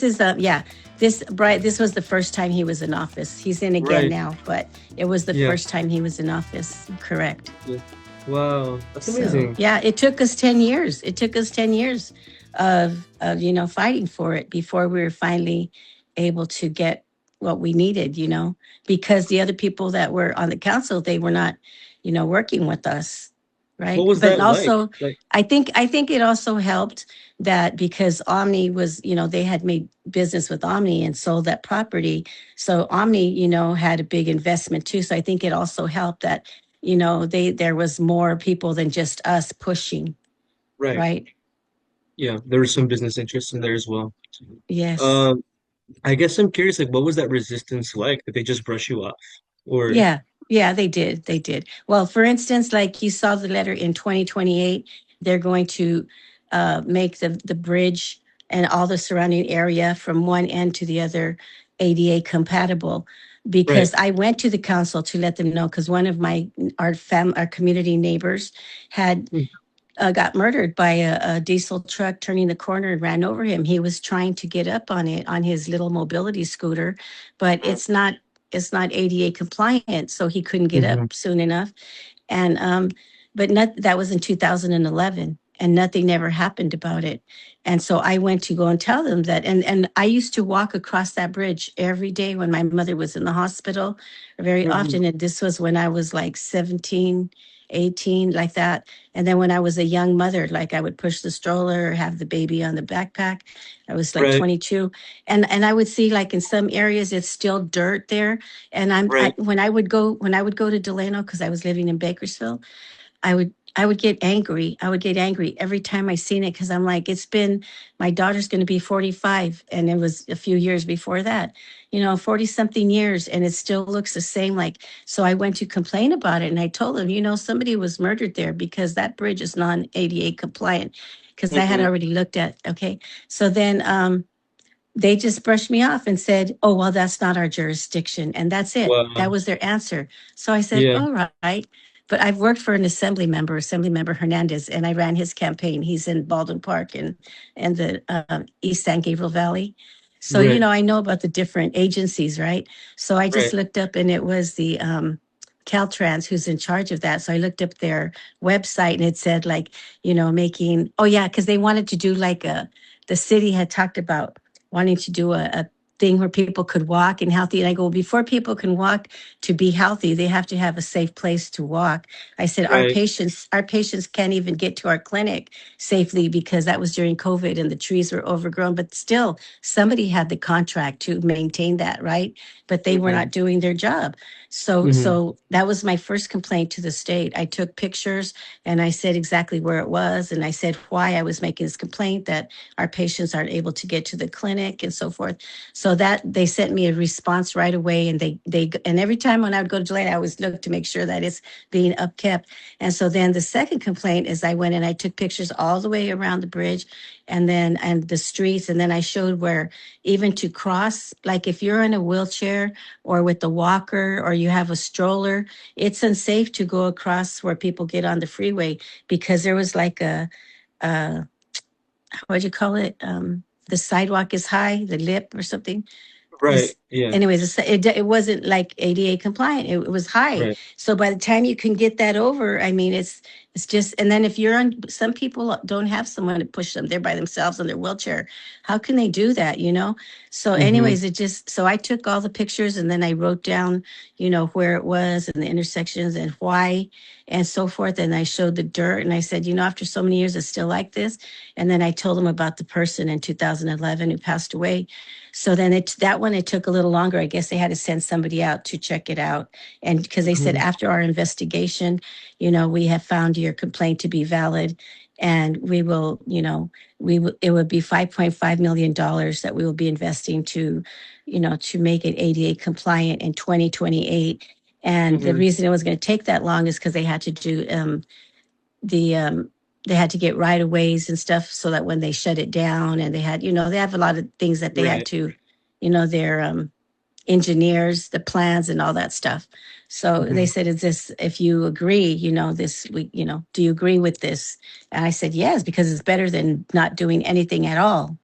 is this was the first time he was in office. He's in again Right. now, but it was the Yeah. first time he was in office. Correct. Yeah. Wow. That's So amazing. yeah, it took us 10 years. It took us 10 years of fighting for it before we were finally able to get what we needed, because the other people that were on the council, they were not, working with us. What Right. was But that like? also Like, I think it also helped that because Omni was, they had made business with Omni and sold that property. So Omni, had a big investment too. So I think it also helped that there was more people than just us pushing, right. right? Yeah, there was some business interests in there as well. Yes. Um, I guess I'm curious, like, what was that resistance like? Did they just brush you off? Or, Yeah. Yeah, they did. They did. Well, for instance, like you saw the letter in 2028, they're going to make the bridge and all the surrounding area from one end to the other ADA compatible. right. Because I went to the council to let them know, because one of our community neighbors had Mm. got murdered by a diesel truck turning the corner and ran over him. He was trying to get up on it on his little mobility scooter, but it's not ADA compliant, so he couldn't get Mm-hmm. up soon enough. And but that was in 2011, and nothing ever happened about it. And so I went to go and tell them that. And I used to walk across that bridge every day when my mother was in the hospital, very Mm-hmm. often. And this was when I was like 17, 18, like that. And then when I was a young mother, like I would push the stroller or have the baby on the backpack. I was like Right. 22, and I would see like in some areas it's still dirt there. And Right. when I would go to Delano, because I was living in Bakersfield, I would get angry. I would get angry every time I seen it, because I'm like, my daughter's going to be 45, and it was a few years before that, 40 something years, and it still looks the same. Like, so I went to complain about it, and I told them, somebody was murdered there because that bridge is non ADA compliant. Because I had Mm-hmm. already looked at, okay. So then they just brushed me off and said, "Oh, well, that's not our jurisdiction." And that's it. That Wow. was their answer. So I said, Yeah. "All right." But I've worked for an Assembly Member Hernandez, and I ran his campaign. He's in Baldwin Park and the East San Gabriel Valley. So, Right. I know about the different agencies, right? So I just Right. looked up, and it was the Caltrans who's in charge of that. So I looked up their website, and it said, like, making, oh, yeah, because they wanted to do like the city had talked about wanting to do a thing where people could walk and healthy. And I go, well, before people can walk to be healthy, they have to have a safe place to walk. I said, Right. our patients can't even get to our clinic safely because that was during COVID and the trees were overgrown. But still, somebody had the contract to maintain that, right? But they were Mm-hmm. not doing their job. So, Mm-hmm. so that was my first complaint to the state. I took pictures and I said exactly where it was, and I said why I was making this complaint, that our patients aren't able to get to the clinic and so forth. So that they sent me a response right away, and and every time when I would go to Delane, I always look to make sure that it's being upkept. And so then the second complaint is I went and I took pictures all the way around the bridge, and the streets, and then I showed where even to cross, like if you're in a wheelchair or with a walker or you have a stroller, it's unsafe to go across where people get on the freeway, because there was like a what do you call it? The sidewalk is high, the lip or something. Right. This, Yeah. anyways, it wasn't like ADA compliant. It was high. Right. So by the time you can get that over, I mean, it's just. And then if you're on, some people don't have someone to push them; they're by themselves in their wheelchair. How can they do that? So, Mm-hmm. anyways, so I took all the pictures, and then I wrote down, where it was and the intersections and why and so forth. And I showed the dirt, and I said, after so many years, it's still like this. And then I told them about the person in 2011 who passed away. So then it took a little longer. I guess they had to send somebody out to check it out. And because they said Mm-hmm. after our investigation, we have found your complaint to be valid, and we will, it would be $5.5 million that we will be investing to make it ADA compliant in 2028. And the Mm-hmm. reason it was going to take that long is because they had to do the they had to get right of ways and stuff, so that when they shut it down, and they have a lot of things that they had Right. to, their engineers, the plans and all that stuff. So they Mm-hmm. said, is this, if you agree, this we, do you agree with this? And I said, yes, because it's better than not doing anything at all.